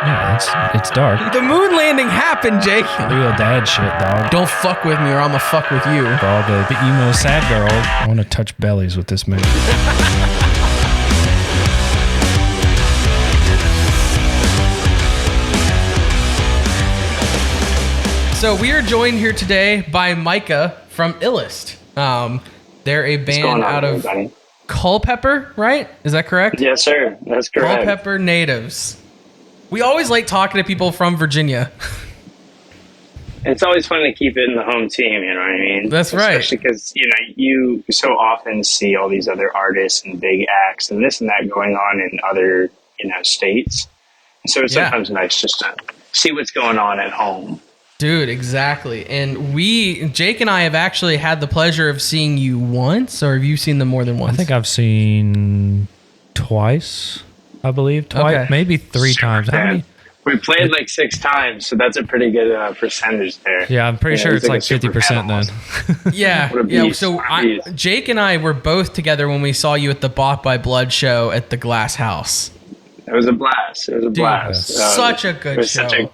Yeah, it's dark. The moon landing happened, Jake. Real dad shit, dog. Don't fuck with me or I'ma fuck with you. For all the emo sad girl. I want to touch bellies with this man. So we are joined here today by Micah from Illist. They're a band out of Culpeper, right? Is that correct? Yes, sir. That's correct. Culpeper natives. We always like talking to people from Virginia. It's always fun to keep it in the home team, you know what I mean? That's right. Especially because, you so often see all these other artists and big acts and this and that going on in other, states. So it's sometimes nice just to see what's going on at home. Dude, exactly. And Jake and I have actually had the pleasure of seeing you once, or have you seen them more than once? I think I've seen twice, I believe. Twice, Okay. maybe three times. How many? We played like 6 times, so that's a pretty good percentage there. Yeah, I'm pretty sure it's like 50% then. Yeah. So Jake and I were both together when we saw you at the Bought by Blood show at the Glass House. It was a blast. Blast. Such a good show.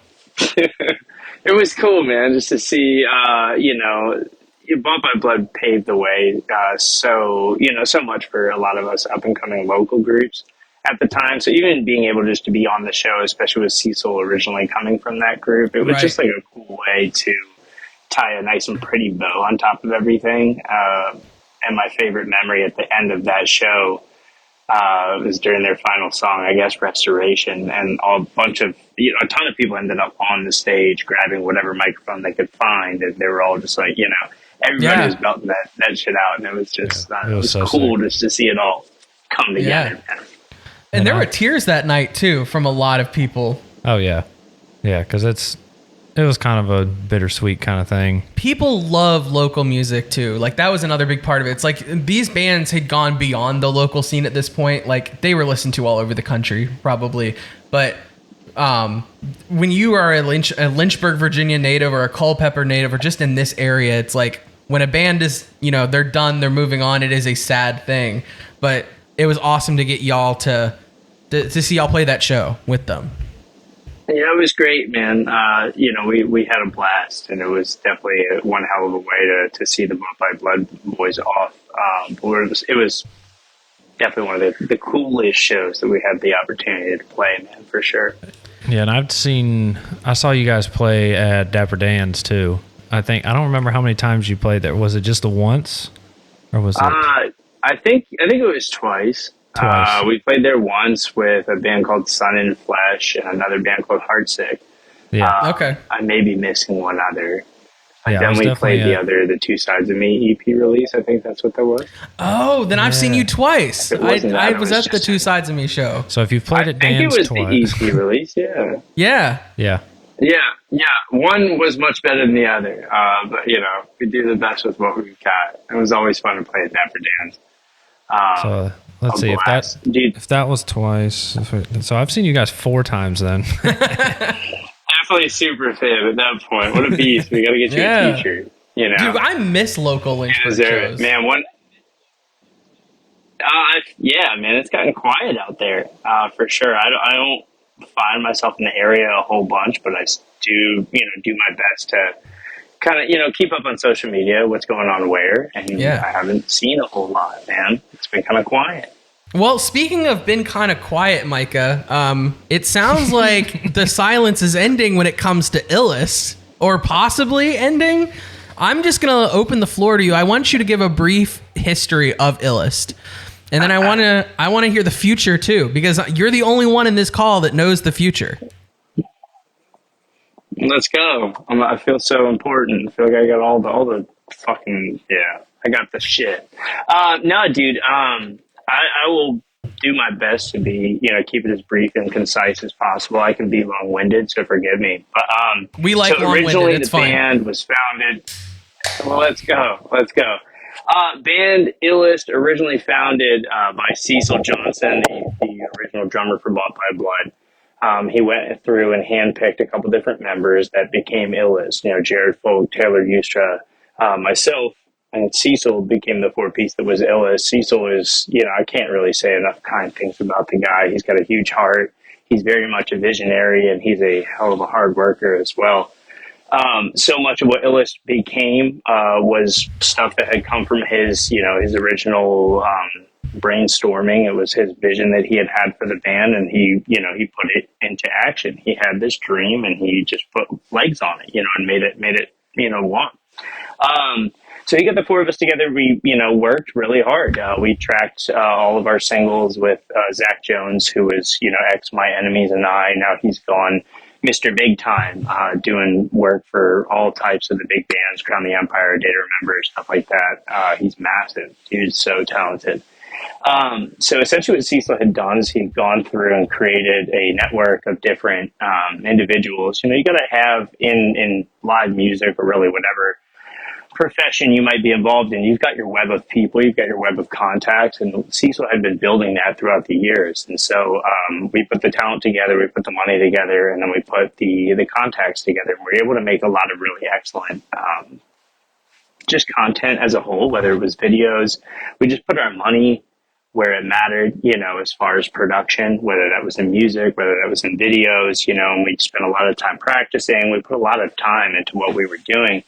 It was cool, man, just to see, Bought by Blood paved the way so much for a lot of us up-and-coming local groups at the time. So even being able just to be on the show, especially with Cecil originally coming from that group, it was just like a cool way to tie a nice and pretty bow on top of everything. And my favorite memory at the end of that show was during their final song, I guess, Restoration, and a ton of people ended up on the stage grabbing whatever microphone they could find, and they were all just like, everybody was belting that shit out, and it was just it was so cool just to see it all come together. Yeah. And there were tears that night too from a lot of people. Oh yeah, because it was kind of a bittersweet kind of thing. People love local music too. Like that was another big part of it. It's like these bands had gone beyond the local scene at this point. Like they were listened to all over the country probably. But when you are a Lynchburg, Virginia native or a Culpeper native or just in this area, it's like when a band is, they're done, they're moving on. It is a sad thing. But it was awesome to get y'all to see y'all play that show with them. Yeah, it was great, man. We had a blast, and it was definitely one hell of a way to see the Bought by Blood boys off. It was definitely one of the coolest shows that we had the opportunity to play, man, for sure. Yeah, and I saw you guys play at Dapper Dan's too. I don't remember how many times you played there. Was it just the once, or was it? I think it was twice. We played there once with a band called Sun and Flesh and another band called Heartsick. Yeah. Okay. I may be missing one other. Yeah, then we played the Two Sides of Me EP release. I think that's what that was. Oh, then I've seen you twice. I was at the Two Sides of Me show. So if you've played at Dan's twice. I think it was the EP release, yeah. Yeah. One was much better than the other. But, we do the best with what we've got. It was always fun to play at Dapper Dan's. So let's see if that was twice. So I've seen you guys 4 times then. Definitely super fan at that point. What a beast! We got to get you a T-shirt. Dude, I miss local Lynchburg shows. Man, man, it's gotten quiet out there for sure. I don't find myself in the area a whole bunch, but I do do my best to kind of keep up on social media, what's going on where, and I haven't seen a whole lot, man. It's been kind of quiet. Well, speaking of been kind of quiet, Micah, it sounds like the silence is ending when it comes to Illist, or possibly ending. I'm just going to open the floor to you. I want you to give a brief history of Illist. And then I want to hear the future too, because you're the only one in this call that knows the future. Let's go. I feel so important. I feel like I got all the fucking, I got the shit. No, dude, I will do my best to be, keep it as brief and concise as possible. I can be long-winded, so forgive me. But we like long-winded. Originally, it's the band was founded. Well, let's go. Band Illist originally founded by Cecil Johnson, the original drummer for Bought by Blood. He went through and handpicked a couple different members that became Illist. Jared Folk, Taylor Ustra, myself, and Cecil became the 4-piece that was Illist. Cecil is, I can't really say enough kind things about the guy. He's got a huge heart. he's very much a visionary, and he's a hell of a hard worker as well. So much of what Illist became was stuff that had come from his, his original brainstorming. It was his vision that he had for the band, and he put it into action. He had this dream, and he just put legs on it, and made it walk. So he got the four of us together. We, worked really hard. We tracked all of our singles with Zach Jones, who was, ex My Enemies and I. Now he's gone Mr. Big Time, doing work for all types of the big bands, Crown the Empire, Day to Remember, stuff like that. He's massive. Dude's so talented. So essentially what Cecil had done is he'd gone through and created a network of different individuals. You got to have in live music, or really whatever profession you might be involved in, you've got your web of people, you've got your web of contacts, and Cecil had been building that throughout the years. And so we put the talent together, we put the money together, and then we put the contacts together, and we were able to make a lot of really excellent just content as a whole, whether it was videos. We just put our money where it mattered, as far as production, whether that was in music, whether that was in videos, and we spent a lot of time practicing. We put a lot of time into what we were doing.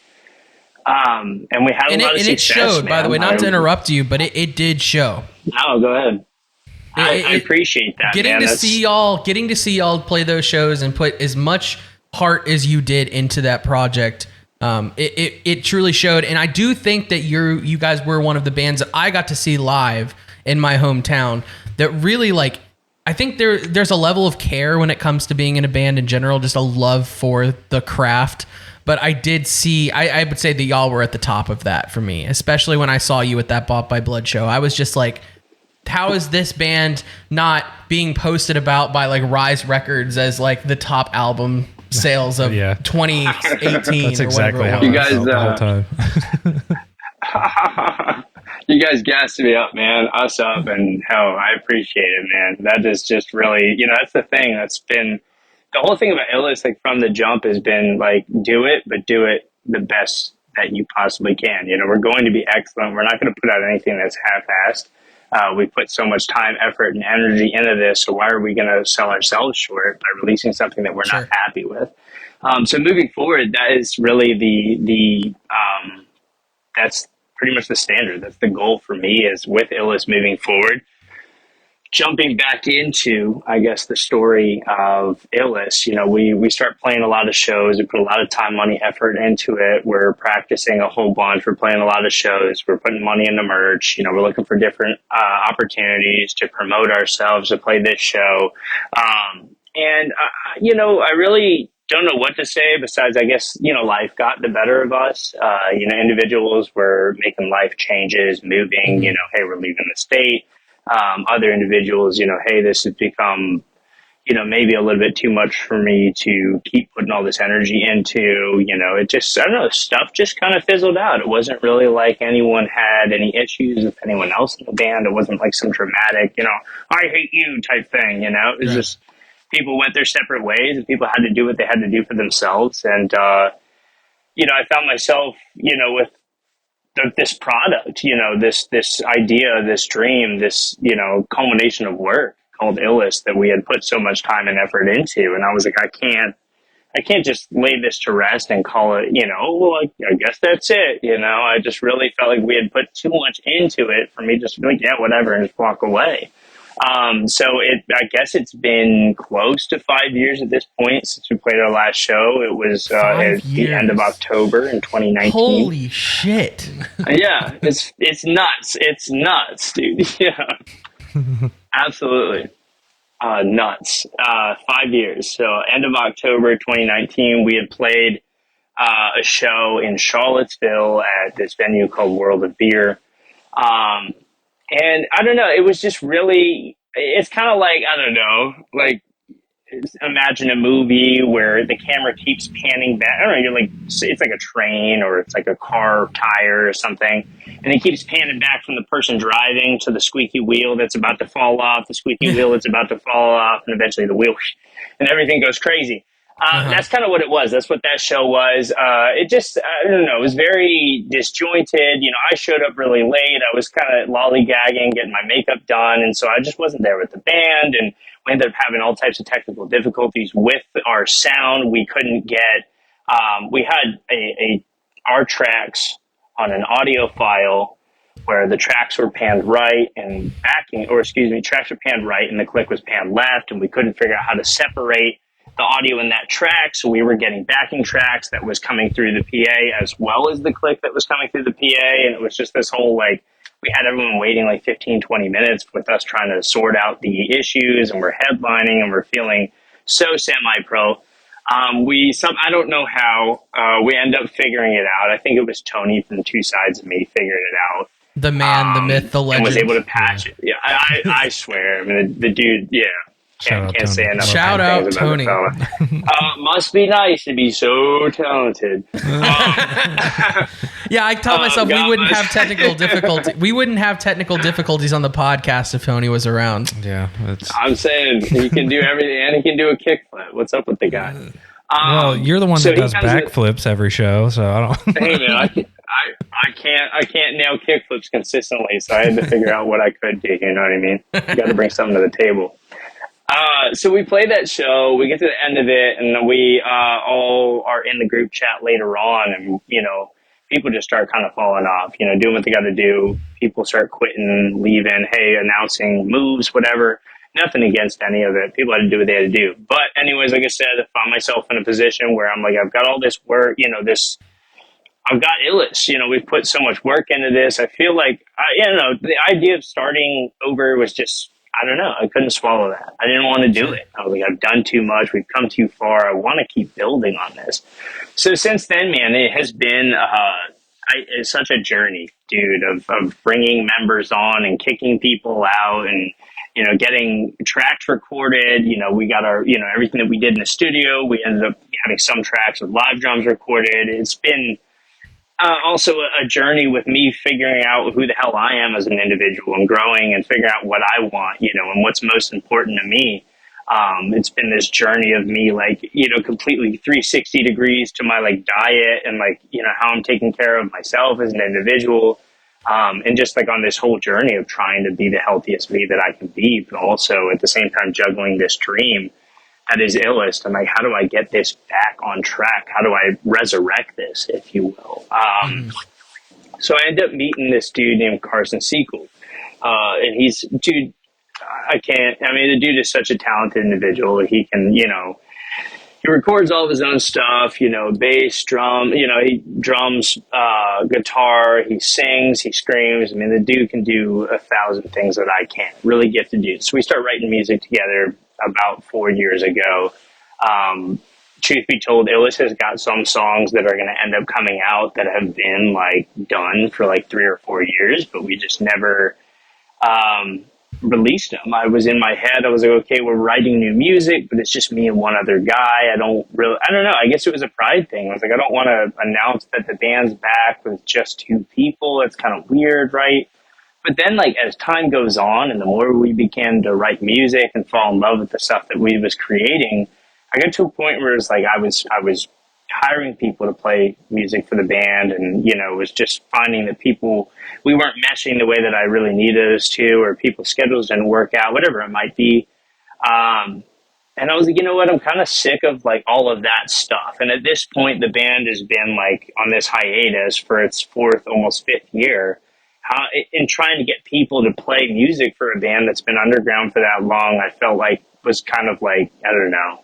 And we had a lot of success. And it showed, man. By the way, not to interrupt you, but it did show. No, go ahead. I appreciate that. Getting to see y'all play those shows and put as much heart as you did into that project. It truly showed. And I do think that you guys were one of the bands that I got to see live in my hometown that really, like, I think there's a level of care when it comes to being in a band in general, just a love for the craft. But I did see, I would say that y'all were at the top of that for me, especially when I saw you at that Bought by Blood show. I was just like, how is this band not being posted about by like Rise Records as like the top album sales of 2018? That's exactly how you guys the whole time. You guys gassed me up, man. Us up, and hell, I appreciate it, man. That is just really, that's the thing that's been. The whole thing about Illist, like from the jump, has been like, do it, but do it the best that you possibly can. We're going to be excellent. We're not going to put out anything that's half-assed. We put so much time, effort, and energy into this, so why are we going to sell ourselves short by releasing something that we're not happy with? So moving forward, that is really the that's pretty much the standard. That's the goal for me, is with Illist moving forward. Jumping back into, I guess, the story of Illist, we start playing a lot of shows. We put a lot of time, money, effort into it. We're practicing a whole bunch. We're playing a lot of shows. We're putting money into merch. We're looking for different opportunities to promote ourselves, to play this show. I really don't know what to say besides, I guess, life got the better of us. Individuals were making life changes, moving, hey, we're leaving the state. Other individuals, hey, this has become, maybe a little bit too much for me to keep putting all this energy into, it just, I don't know, stuff just kind of fizzled out. It wasn't really like anyone had any issues with anyone else in the band. It wasn't like some dramatic, I hate you type thing, it was just people went their separate ways, and people had to do what they had to do for themselves. And, I found myself, with this product, this idea, this dream, this, culmination of work called Illist that we had put so much time and effort into. And I was like, I can't just lay this to rest and call it, I guess that's it. I just really felt like we had put too much into it for me just to be like, yeah, whatever, and just walk away. I guess it's been close to 5 years at this point since we played our last show. It was at the end of October in 2019. Holy shit! Yeah, it's nuts. It's nuts, dude. Yeah, absolutely nuts. 5 years. So end of October 2019, we had played a show in Charlottesville at this venue called World of Beer. And I don't know, it was just really, it's kind of like, I don't know, like imagine a movie where the camera keeps panning back. I don't know, you're like, it's like a train or it's like a car tire or something. And it keeps panning back from the person driving to the squeaky wheel that's about to fall off, the squeaky wheel that's about to fall off, and eventually the wheel, and everything goes crazy. That's kind of what it was. That's what that show was. It just, I don't know, it was very disjointed. I showed up really late. I was kind of lollygagging, getting my makeup done. And so I just wasn't there with the band. And We ended up having all types of technical difficulties with our sound. We couldn't get, we had our tracks on an audio file where the tracks were panned right and tracks were panned right and the click was panned left, and we couldn't figure out how to separate the audio in that track. So we were getting backing tracks that was coming through the PA as well as the click that was coming through the PA. And it was just this whole, like, we had everyone waiting like 15, 20 minutes with us trying to sort out the issues, and we're headlining and we're feeling so semi-pro. I don't know how we end up figuring it out. I think it was Tony from Two Sides of Me figured it out. The man, the myth, the legend. And was able to patch it. Yeah, I swear. I mean, the dude, yeah. Can't say enough. Shout out Tony. Must be nice to be so talented. Yeah, I tell myself we wouldn't have technical difficulty. We wouldn't have technical difficulties on the podcast if Tony was around. Yeah, I'm saying he can do everything, and he can do a kickflip. What's up with the guy? Well, you're the one that does backflips every show, so I don't. Hey man, I can't nail kickflips consistently, so I had to figure out what I could do. You know what I mean? You got to bring something to the table. So we play that show, we get to the end of it, and we all are in the group chat later on, and, you know, people just start kind of falling off, you know, doing what they got to do. People start quitting, leaving, hey, announcing moves, whatever. Nothing against any of it. People had to do what they had to do. But anyways, like I said, I found myself in a position where I'm like, I've got all this work, you know, I've got Illist, you know, we've put so much work into this. I feel like, the idea of starting over was just, I don't know. I couldn't swallow that. I didn't want to do it. I was like, I've done too much. We've come too far. I want to keep building on this. So since then, man, it has been it's such a journey, dude, of bringing members on and kicking people out and, you know, getting tracks recorded. You know, we got everything that we did in the studio. We ended up having some tracks with live drums recorded. It's been also a journey with me figuring out who the hell I am as an individual and growing and figuring out what I want, you know, and what's most important to me. It's been this journey of me, like, you know, completely 360 degrees to my, like, diet and, like, you know, how I'm taking care of myself as an individual. And just, like, on this whole journey of trying to be the healthiest me that I can be, but also at the same time juggling this dream that is Illist. I'm like, how do I get this back on track? How do I resurrect this, if you will? So I ended up meeting this dude named Carson Sequel. And the dude is such a talented individual. He can, you know, he records all of his own stuff, you know, bass, drum, you know, he drums, guitar, he sings, he screams. I mean, the dude can do 1,000 things that I can't. Really gifted dude. So we started writing music together about 4 years ago. Truth be told, Illist has got some songs that are going to end up coming out that have been, like, done for like 3 or 4 years, but we just never released them. I was in my head, I was like, okay, we're writing new music, but it's just me and one other guy. I don't know. I guess it was a pride thing. I was like, I don't want to announce that the band's back with just 2 people. It's kind of weird, right? But then, like, as time goes on and the more we began to write music and fall in love with the stuff that we was creating, I got to a point where it's like I was hiring people to play music for the band, and, you know, was just finding that we weren't meshing the way that I really needed us to, or people's schedules didn't work out, whatever it might be. And I was like, you know what, I'm kind of sick of, like, all of that stuff. And at this point, the band has been, like, on this hiatus for its 4th, almost 5th year. In trying to get people to play music for a band that's been underground for that long, I felt like was kind of like, I don't know,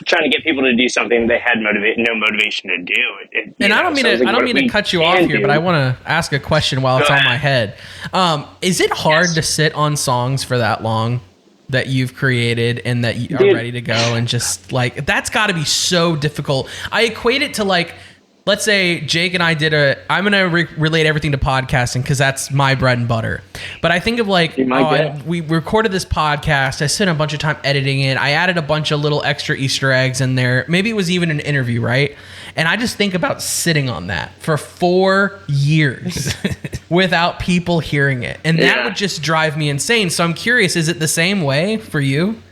trying to get people to do something they had no motivation to do. I don't mean to cut you off here, but I want to ask a question while it's on my head. Is it hard to sit on songs for that long that you've created and that you are ready to go, and just, like, that's got to be so difficult? I equate it to, like, let's say Jake and I I'm going to relate everything to podcasting because that's my bread and butter. But I think of, like, we recorded this podcast. I spent a bunch of time editing it. I added a bunch of little extra Easter eggs in there. Maybe it was even an interview, right? And I just think about sitting on that for 4 years without people hearing it. And that would just drive me insane. So I'm curious, is it the same way for you?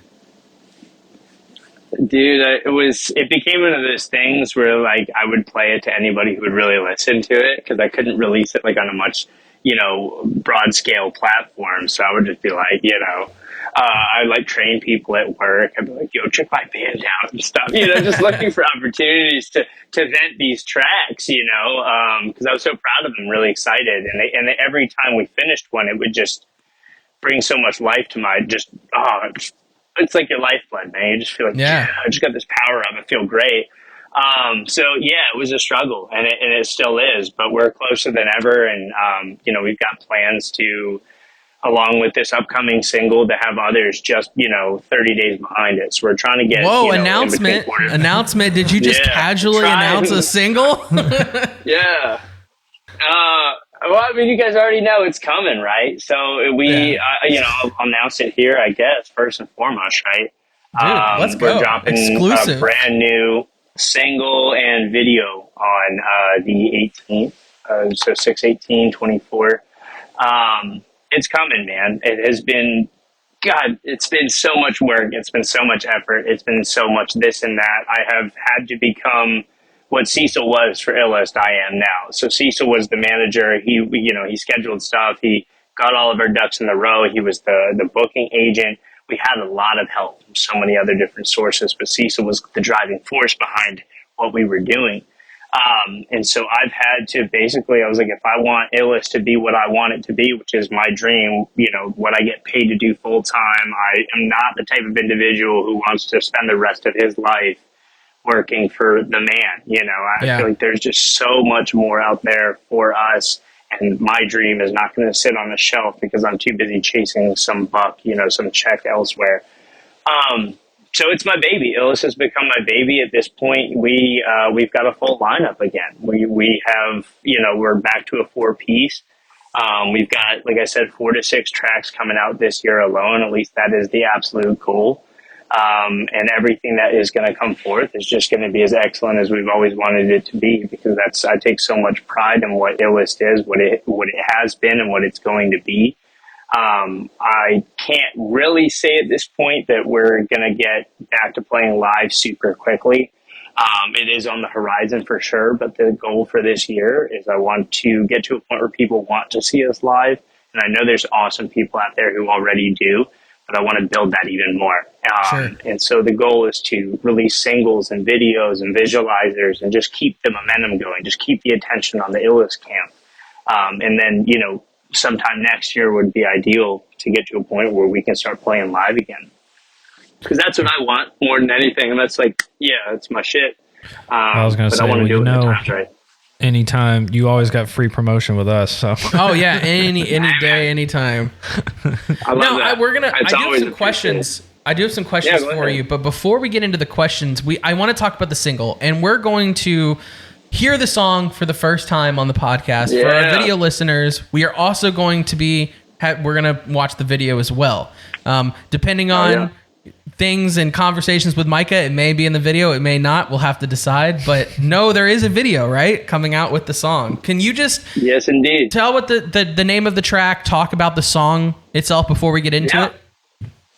Dude, it became one of those things where, like, I would play it to anybody who would really listen to it, because I couldn't release it, like, on a much, you know, broad scale platform. So I would just be like, you know, I like train people at work. I'd be like, yo, check my band out and stuff, just looking for opportunities to vent these tracks, because I was so proud of them, really excited. And every time we finished one, it would just bring so much life to it's like your lifeblood, man. You just feel like, yeah, I just got this power up. I feel great. So yeah, it was a struggle, and it still is, but we're closer than ever. And, we've got plans to, along with this upcoming single, to have others just, 30 days behind it. So we're trying to get, announcement. Did you just casually announce a single? Yeah. Well, I mean, you guys already know it's coming, right? So we, I'll announce it here, I guess, first and foremost, right? Dude, let's go. We're dropping exclusive. A brand new single and video on the 18th, so 6/18/24. It's coming, man. It has been, God, it's been so much work. It's been so much effort. It's been so much this and that. I have had to become what Cecil was for Illist, I am now. So Cecil was the manager. He scheduled stuff. He got all of our ducks in the row. He was the booking agent. We had a lot of help from so many other different sources, but Cecil was the driving force behind what we were doing. And so I've had to basically, I was like, if I want Illist to be what I want it to be, which is my dream, what I get paid to do full time, I am not the type of individual who wants to spend the rest of his life working for the man. I feel like there's just so much more out there for us, and my dream is not going to sit on a shelf because I'm too busy chasing some buck, some check elsewhere. So it's my baby. Illist has become my baby at this point. We've got a full lineup again. We have, we're back to a 4-piece. We've got, like I said, 4 to 6 tracks coming out this year alone. At least that is the absolute goal. And everything that is going to come forth is just going to be as excellent as we've always wanted it to be, because I take so much pride in what Illist is, what it has been, and what it's going to be. I can't really say at this point that we're going to get back to playing live super quickly. It is on the horizon for sure, but the goal for this year is I want to get to a point where people want to see us live. And I know there's awesome people out there who already do, but I want to build that even more. Sure. And so the goal is to release singles and videos and visualizers and just keep the momentum going, just keep the attention on the Illist camp. And then, sometime next year would be ideal to get to a point where we can start playing live again. Because that's what I want more than anything. And that's like, it's my shit. I was going to say, I want to do it when the time's right. Anytime, you always got free promotion with us. So. Oh yeah, any day, anytime. I love that. I do have some questions. I do have some questions for you, but before we get into the questions, I want to talk about the single, and we're going to hear the song for the first time on the podcast. For our video listeners, we are also going to we're going to watch the video as well. Depending on things and conversations with Micah, it may be in the video, it may not. We'll have to decide. But no, there is a video, right, coming out with the song. Can you just tell what the name of the track, talk about the song itself before we get into it?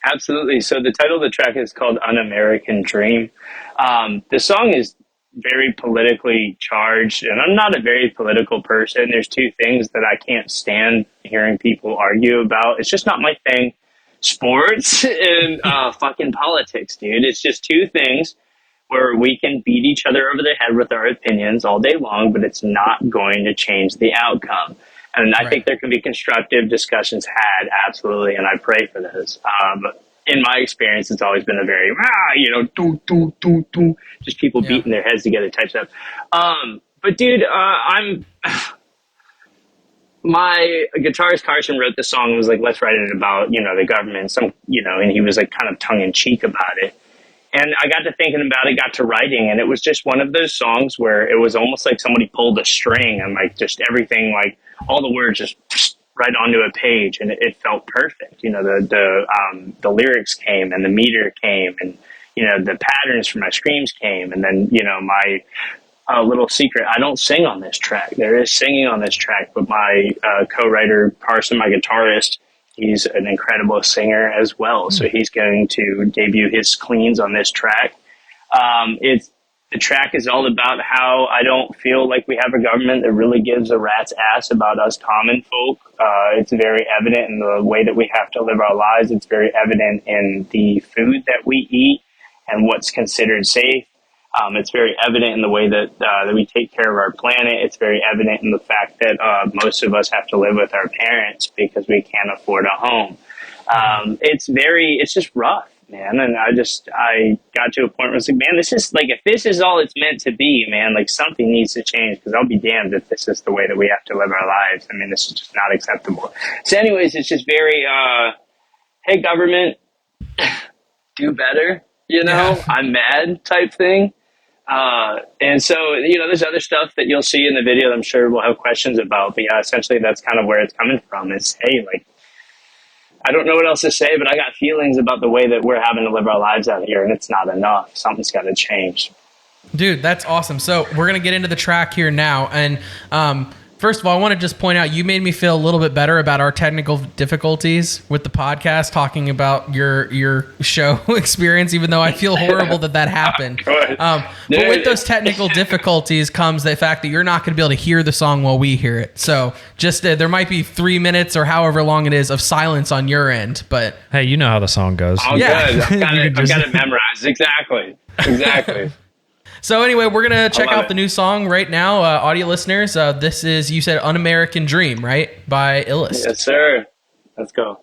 Absolutely. So the title of the track is called Un-American Dream. The song is very politically charged, and I'm not a very political person. There's 2 things that I can't stand hearing people argue about. It's just not my thing. Sports and fucking politics, dude. It's just 2 things where we can beat each other over the head with our opinions all day long, but it's not going to change the outcome. And I think there can be constructive discussions had, absolutely, and I pray for those. In my experience, it's always been a very, just people beating their heads together type stuff. But dude, my guitarist Carson wrote the song and was like, let's write it about, the government, and he was like kind of tongue in cheek about it. And I got to thinking about it, got to writing, and it was just one of those songs where it was almost like somebody pulled a string and like just everything, like all the words just right onto a page, and it felt perfect. The lyrics came and the meter came, and the patterns for my screams came, and then my little secret, I don't sing on this track. There is singing on this track, but my co-writer Carson, my guitarist, he's an incredible singer as well. So he's going to debut his cleans on this track. The track is all about how I don't feel like we have a government that really gives a rat's ass about us common folk. It's very evident in the way that we have to live our lives. It's very evident in the food that we eat and what's considered safe. It's very evident in the way that we take care of our planet. It's very evident in the fact that most of us have to live with our parents because we can't afford a home. It's just rough, man. And I got to a point where it's like, man, this is like, if this is all it's meant to be, man, like something needs to change, because I'll be damned if this is the way that we have to live our lives. I mean, this is just not acceptable. So anyways, it's just very, hey, government, do better, you know, yeah. I'm mad type thing. And so, you know, there's other stuff that you'll see in the video that I'm sure we'll have questions about. But yeah, essentially that's kind of where it's coming from. It's, hey, like, I don't know what else to say, but I got feelings about the way that we're having to live our lives out here, and it's not enough. Something's got to change. Dude, that's awesome. So we're going to get into the track here now. And first of all, I want to just point out, you made me feel a little bit better about our technical difficulties with the podcast, talking about your show experience, even though I feel horrible that happened. But with those technical difficulties comes the fact that you're not going to be able to hear the song while we hear it. So just there might be 3 minutes or however long it is of silence on your end. But hey, you know how the song goes. Oh, yeah. Good. I've got it memorized. Exactly. So anyway, we're going to check out the new song right now. Audio listeners, this is, you said, Un-American Dream, right? By Illist. Yes, sir. Let's go.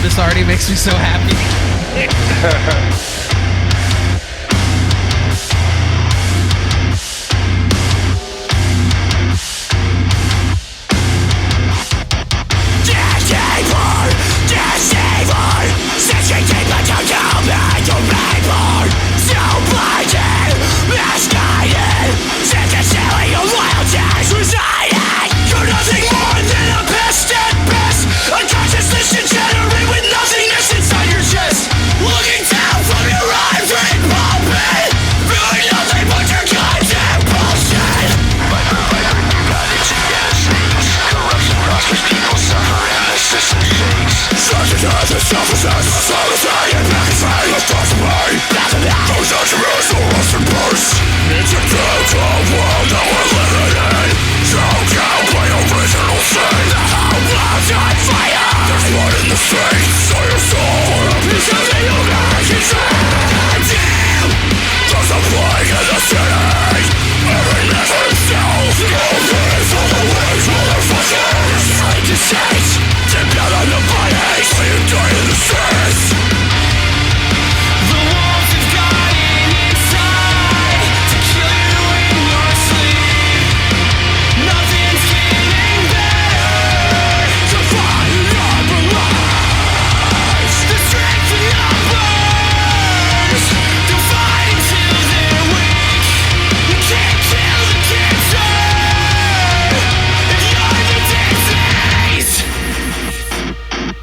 This already makes me so happy.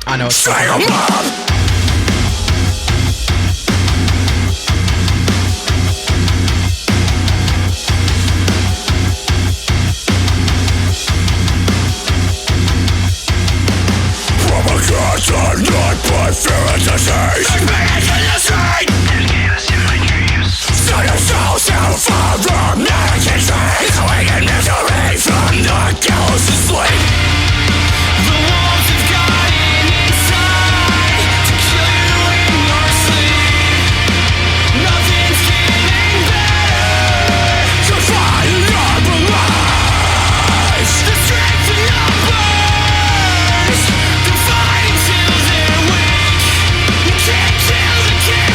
I know it's Can't kill the king.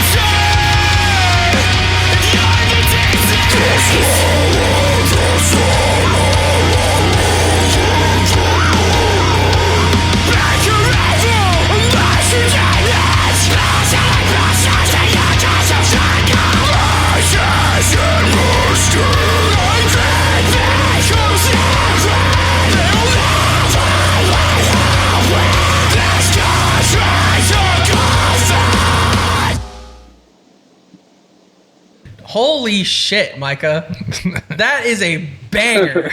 Holy shit, Micah. That is a banger.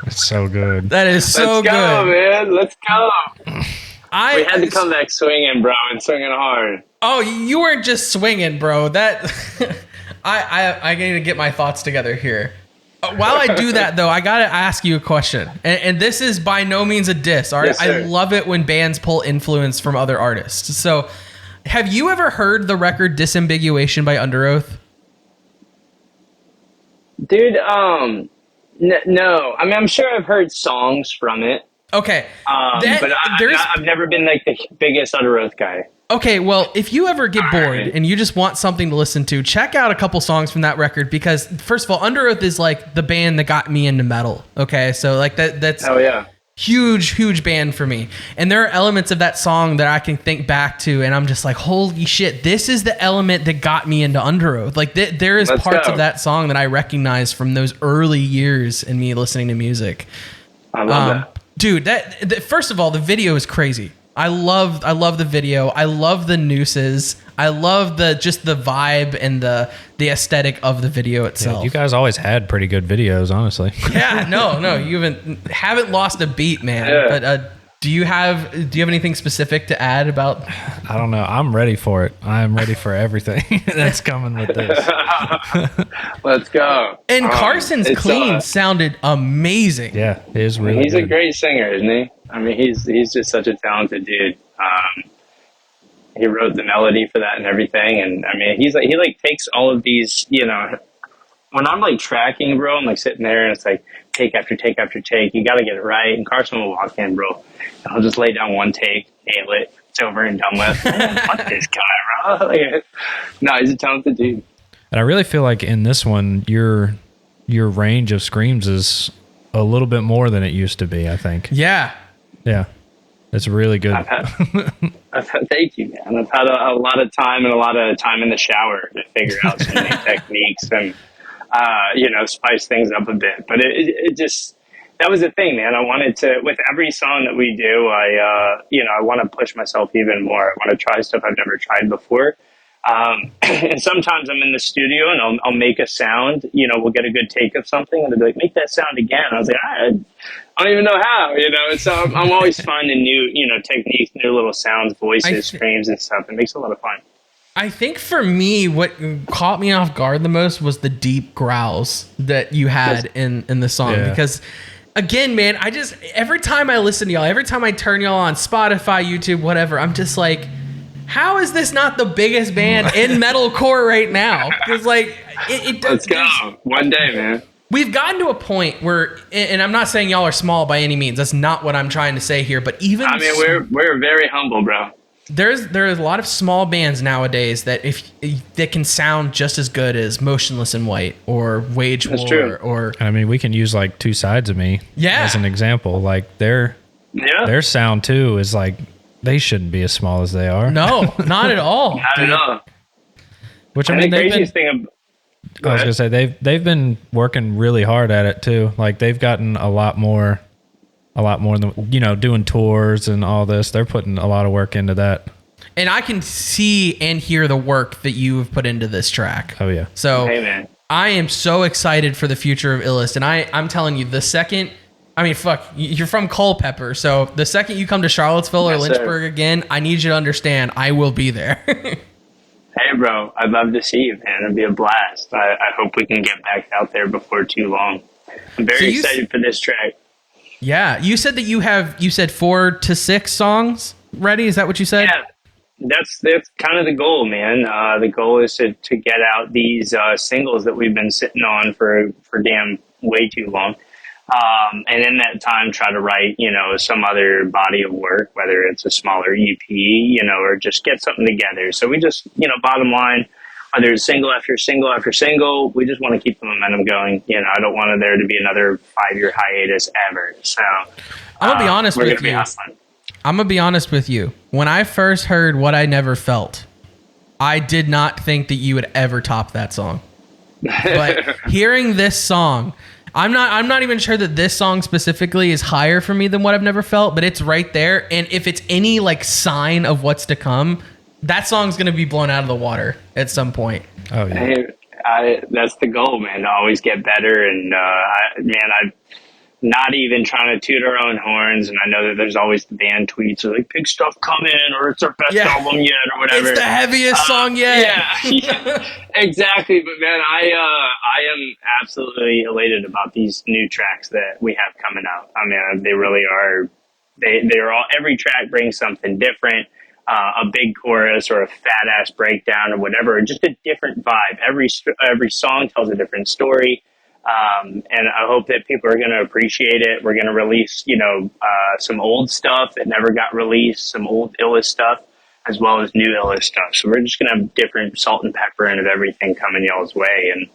It's so good. That is so Let's go, good. man. Let's go. We had to come back swinging, bro, and swinging hard. Oh, you weren't just swinging, bro. That I need to get my thoughts together here. While I do that, though, I gotta ask you a question, and this is by no means a diss. All right, Yes, I sir. love it when bands pull influence from other artists. So, have you ever heard the record "Disambiguation" by Under Oath? Dude, no. I mean, I'm sure I've heard songs from it. Okay, But I've never been like the biggest Under Oath guy. Okay, well, if you ever get bored right. and you just want something to listen to, check out a couple songs from that record because, first of all, Under Oath is like the band that got me into metal. Okay, so like that's Oh yeah. huge band for me. And there are elements of that song that I can think back to, and I'm just like, holy shit, this is the element that got me into Under Oath. Like there is Let's parts go. of that song that I recognize from those early years in me listening to music. I love that. Dude, that first of all, the video is crazy. I love the video. I love the nooses. I love just the vibe and the aesthetic of the video itself. Yeah, you guys always had pretty good videos, honestly. Yeah, no, you haven't lost a beat, man. Yeah. But do you have anything specific to add about? I don't know. I'm ready for it. I'm ready for everything that's coming with this. Let's go. And Carson's it's, clean sounded amazing. Yeah, it is really He's good. a great singer, isn't he? I mean, he's just such a talented dude. He wrote the melody for that and everything, and I mean, he takes all of these, when I'm like tracking, bro, I'm like sitting there and it's like take after take after take. You got to get it right. And Carson will walk in, bro, and I'll just lay down one take, nail it, it's over and done with. Fuck this guy, bro. Like, no, he's a talented dude. And I really feel like in this one, your range of screams is a little bit more than it used to be, I think. Yeah. Yeah. It's really good. Thank you, man. I've had a lot of time in the shower to figure out some new techniques and, spice things up a bit. But it just, that was the thing, man. I wanted to, with every song that we do, I want to push myself even more. I want to try stuff I've never tried before. And sometimes I'm in the studio and I'll make a sound, we'll get a good take of something and they'll be like, make that sound again. I was like, I don't even know how, so I'm always finding new, techniques, new little sounds, voices, screams and stuff. It makes it a lot of fun. I think for me, what caught me off guard the most was the deep growls that you had in the song. Yeah. Because again, man, every time I listen to y'all, every time I turn y'all on Spotify, YouTube, whatever, I'm just like, how is this not the biggest band in metalcore right now? Because Let's go. One day, man. We've gotten to a point where, and I'm not saying y'all are small by any means. That's not what I'm trying to say here. But we're very humble, bro. There's a lot of small bands nowadays that that can sound just as good as Motionless in White or Wage That's War true. or I mean, we can use like Two Sides of Me as an example. Like their sound too is like, they shouldn't be as small as they are. no, not at all. Not at all. Which I And mean, the craziest thing. I was gonna say they've been working really hard at it too. Like they've gotten a lot more than doing tours and all this. They're putting a lot of work into that. And I can see and hear the work that you've put into this track. Oh yeah. So Hey, man. I am so excited for the future of Illist. And I'm telling you, the second, I mean, fuck, you're from Culpeper. So the second you come to Charlottesville or Yes, sir. Lynchburg again, I need you to understand I will be there. Hey, bro, I'd love to see you, man. It'd be a blast. I hope we can get back out there before too long. I'm very excited for this track. Yeah. You said that you said 4 to 6 songs ready. Is that what you said? Yeah, that's kind of the goal, man. The goal is to get out these singles that we've been sitting on for damn way too long. And in that time, try to write, some other body of work, whether it's a smaller EP, or just get something together. So we just, bottom line, whether it's single after single after single, we just want to keep the momentum going. I don't want there to be another 5-year hiatus ever. So I'm going to be honest we're with gonna be you. hustling. I'm going to be honest with you. When I first heard What I Never Felt, I did not think that you would ever top that song. But hearing this song, I'm not even sure that this song specifically is higher for me than What I've Never Felt, but it's right there. And if it's any sign of what's to come, that song's going to be blown out of the water at some point. Oh yeah. Hey, That's the goal, man, to always get better. And I'm not even trying to toot our own horns. And I know that there's always the band tweets or like, big stuff coming, or it's our best album yet, or whatever. It's the heaviest song yet. Yeah, exactly. But man, I am absolutely elated about these new tracks that we have coming out. I mean, they really are. They are all. Every track brings something different. A big chorus or a fat ass breakdown or whatever, just a different vibe. Every song tells a different story. And I hope that people are going to appreciate it. We're going to release, some old stuff that never got released, some old Illist stuff, as well as new Illist stuff. So we're just going to have different salt and pepper and of everything coming y'all's way. And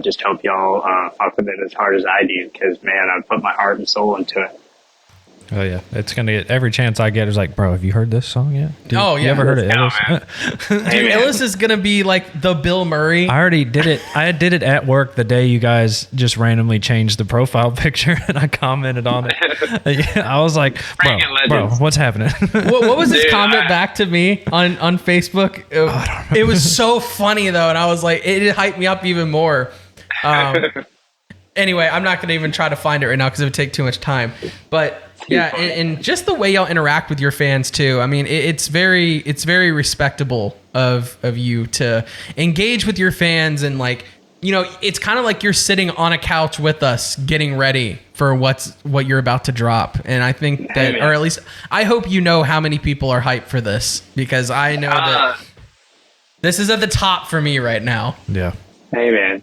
just hope y'all fuck with it as hard as I do, because, man, I put my heart and soul into it. Oh yeah, it's gonna get every chance I get is like, bro, have you heard this song yet? Dude, you ever heard of Illist? Dude, Illist is gonna be like the Bill Murray. I already did it. I did it at work the day you guys just randomly changed the profile picture, and I commented on it. I was like, bro, what's happening? What was his comment back to me on Facebook? It was so funny though, and I was like, it hyped me up even more. Anyway, I'm not gonna even try to find it right now because it would take too much time, but. Yeah, and just the way y'all interact with your fans too. I mean, it's very respectable of you to engage with your fans, and like, it's kind of like you're sitting on a couch with us getting ready for what you're about to drop. And I think that, or at least I hope how many people are hyped for this, because I know that this is at the top for me right now. Yeah. Hey man,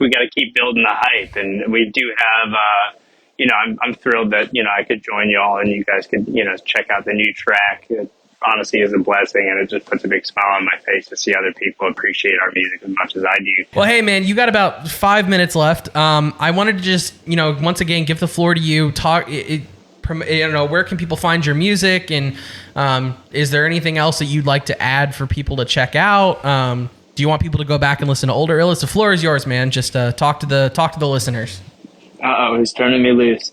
we got to keep building the hype, and we do have. I'm thrilled that, I could join y'all and you guys could, check out the new track. It honestly is a blessing, and it just puts a big smile on my face to see other people appreciate our music as much as I do. Well, hey man, you got about 5 minutes left. I wanted to just, once again, give the floor to you. Talk, where can people find your music, and is there anything else that you'd like to add for people to check out? Do you want people to go back and listen to older Illist? The floor is yours, man. Just talk to the listeners. He's turning me loose.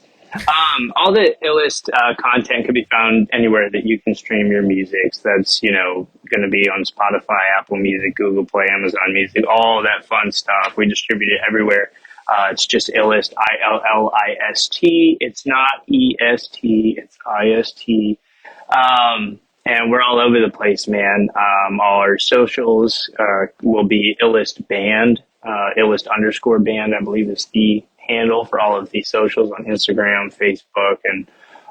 All the Illist content can be found anywhere that you can stream your music. So that's, going to be on Spotify, Apple Music, Google Play, Amazon Music, all that fun stuff. We distribute it everywhere. It's just Illist, Illist. It's not EST, it's IST. And we're all over the place, man. All our socials will be Illist Band, Illist_band, I believe is the handle for all of these socials on Instagram, Facebook, and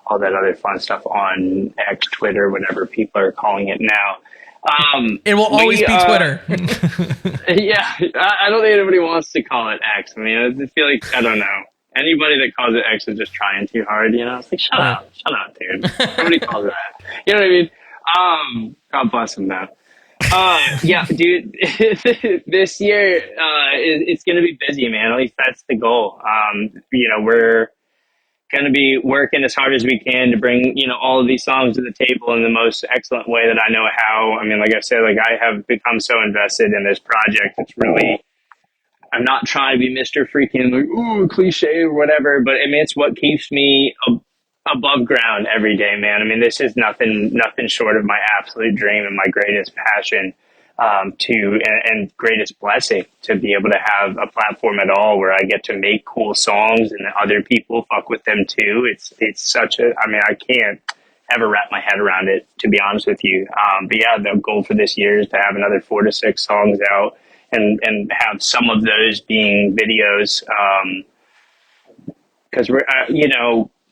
all that other fun stuff on X, Twitter, whatever people are calling it now. It will always be Twitter. Yeah, I don't think anybody wants to call it X. I mean, I feel like, I don't know. Anybody that calls it X is just trying too hard, It's like, shut up, dude. Nobody calls it that. You know what I mean? God bless them, though. Yeah, dude, this year, it's going to be busy, man. At least that's the goal. We're going to be working as hard as we can to bring, all of these songs to the table in the most excellent way that I know how. I mean, like I said, I have become so invested in this project. It's really, I'm not trying to be Mr. freaking ooh, cliche or whatever, but I mean, it's what keeps me above ground every day, man. I mean, this is nothing short of my absolute dream and my greatest passion, and greatest blessing to be able to have a platform at all where I get to make cool songs and other people fuck with them too. It's such I can't ever wrap my head around it, to be honest with you. But yeah, the goal for this year is to have another 4 to 6 songs out and have some of those being videos. Cause we're,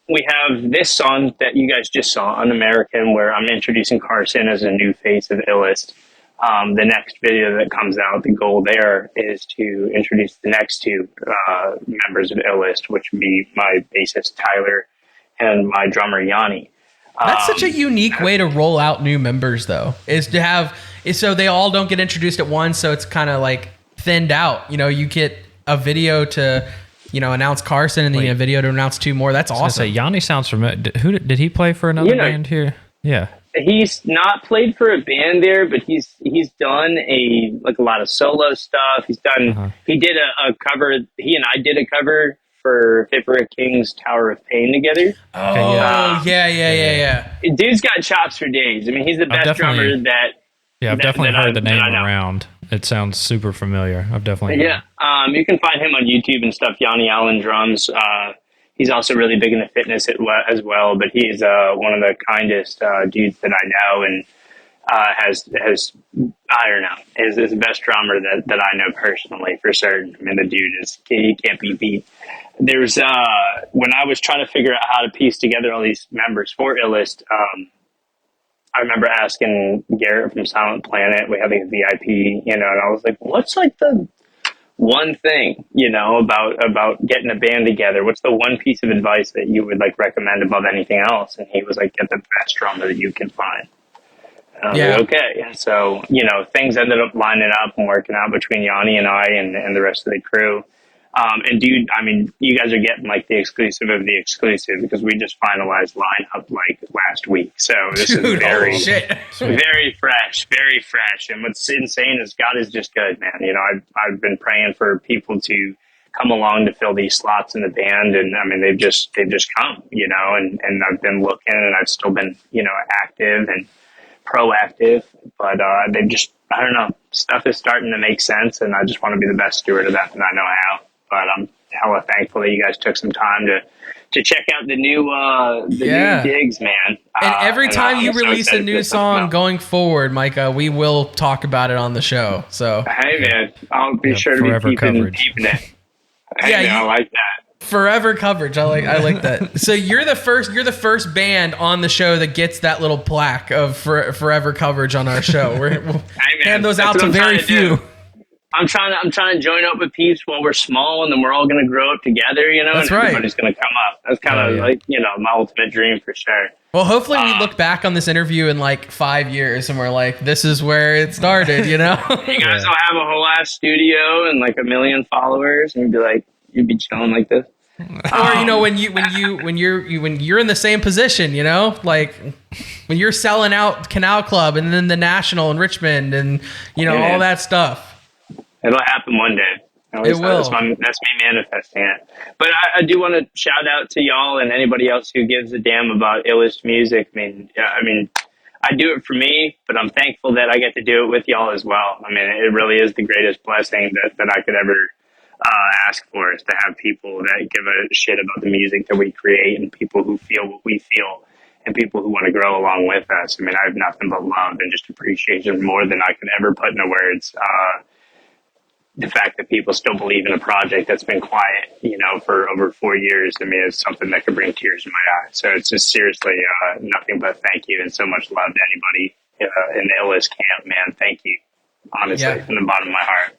we have this song that you guys just saw, Un-American, where I'm introducing Carson as a new face of Illist. The next video that comes out, the goal there is to introduce the next 2 members of Illist, which would be my bassist Tyler and my drummer Yanni. That's such a unique way to roll out new members, though, is so they all don't get introduced at once, so it's kind of like thinned out. You get a video to announce Carson, and then a video to announce 2 more. That's awesome. Yanni sounds familiar. Who did he play for another band here? Yeah. He's not played for a band there, but he's done a lot of solo stuff. He's done. He did a cover. He and I did a cover for Fibra King's Tower of Pain together. Oh, yeah. Dude's got chops for days. I mean, he's the best drummer that. Yeah, I've definitely heard the name around. It sounds super familiar. I've definitely you can find him on YouTube and stuff. Yanni Allen drums. He's also really big into fitness as well. But he's one of the kindest dudes that I know, and has I don't know, is the best drummer that I know personally for certain. I mean, the dude he can't be beat. There's when I was trying to figure out how to piece together all these members for Illist, I remember asking Garrett from Silent Planet, we have a VIP, and I was like, what's like the one thing, about getting a band together? What's the one piece of advice that you would like recommend above anything else? And he was like, get the best drummer that you can find. And I was like, okay. And so, things ended up lining up and working out between Yanni and I and the rest of the crew. And dude, I mean, you guys are getting like the exclusive of the exclusive because we just finalized lineup like last week. So this is very fresh, very fresh. And what's insane is God is just good, man. I've been praying for people to come along to fill these slots in the band. And I mean, they've just come, and I've been looking and I've still been, active and proactive, but they just, I don't know, stuff is starting to make sense. And I just want to be the best steward of that I know how. But I'm hella thankful that you guys took some time to check out the new new digs, man. And every time you release a new song going forward, Micah, we will talk about it on the show. So hey, man, I'll be sure to be keeping it. Hey, man, I like that. Forever coverage. I like that. So you're the first band on the show that gets that little plaque of forever coverage on our show. We'll hand those out to very few. I'm trying to join up with peeps while we're small, and then we're all going to grow up together, That's and right. Everybody's going to come up. That's kind of like, my ultimate dream for sure. Well, hopefully we look back on this interview in like 5 years and we're like, this is where it started, You guys will have a whole ass studio and like 1 million followers, and you'd be chilling like this. Or when you're in the same position, like when you're selling out Canal Club and then the National in Richmond and all that stuff. It'll happen one day. It will. That's me manifesting it. But I do want to shout out to y'all and anybody else who gives a damn about Illist music. I mean, I do it for me, but I'm thankful that I get to do it with y'all as well. I mean, it really is the greatest blessing that I could ever ask for, is to have people that give a shit about the music that we create and people who feel what we feel and people who want to grow along with us. I mean, I have nothing but love and just appreciation more than I could ever put into words. The fact that people still believe in a project that's been quiet, for over 4 years, I mean, it's something that could bring tears in my eyes. So it's just seriously nothing but thank you and so much love to anybody in the Illist camp, man. Thank you, honestly, from the bottom of my heart.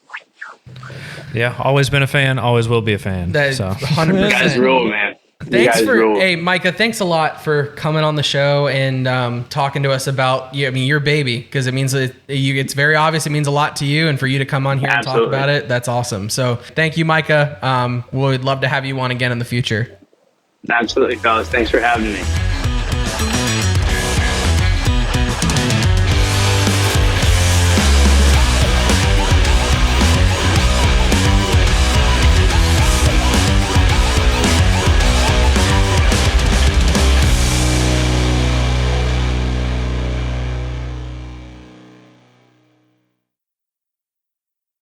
Yeah, always been a fan, always will be a fan. That's so 100%. You guys rule, man. Hey, Micah, thanks a lot for coming on the show and talking to us about your baby, because it means it's very obvious it means a lot to you, and for you to come on here and talk about it, that's awesome. So thank you, Micah. We'd love to have you on again in the future. Absolutely, fellas. Thanks for having me.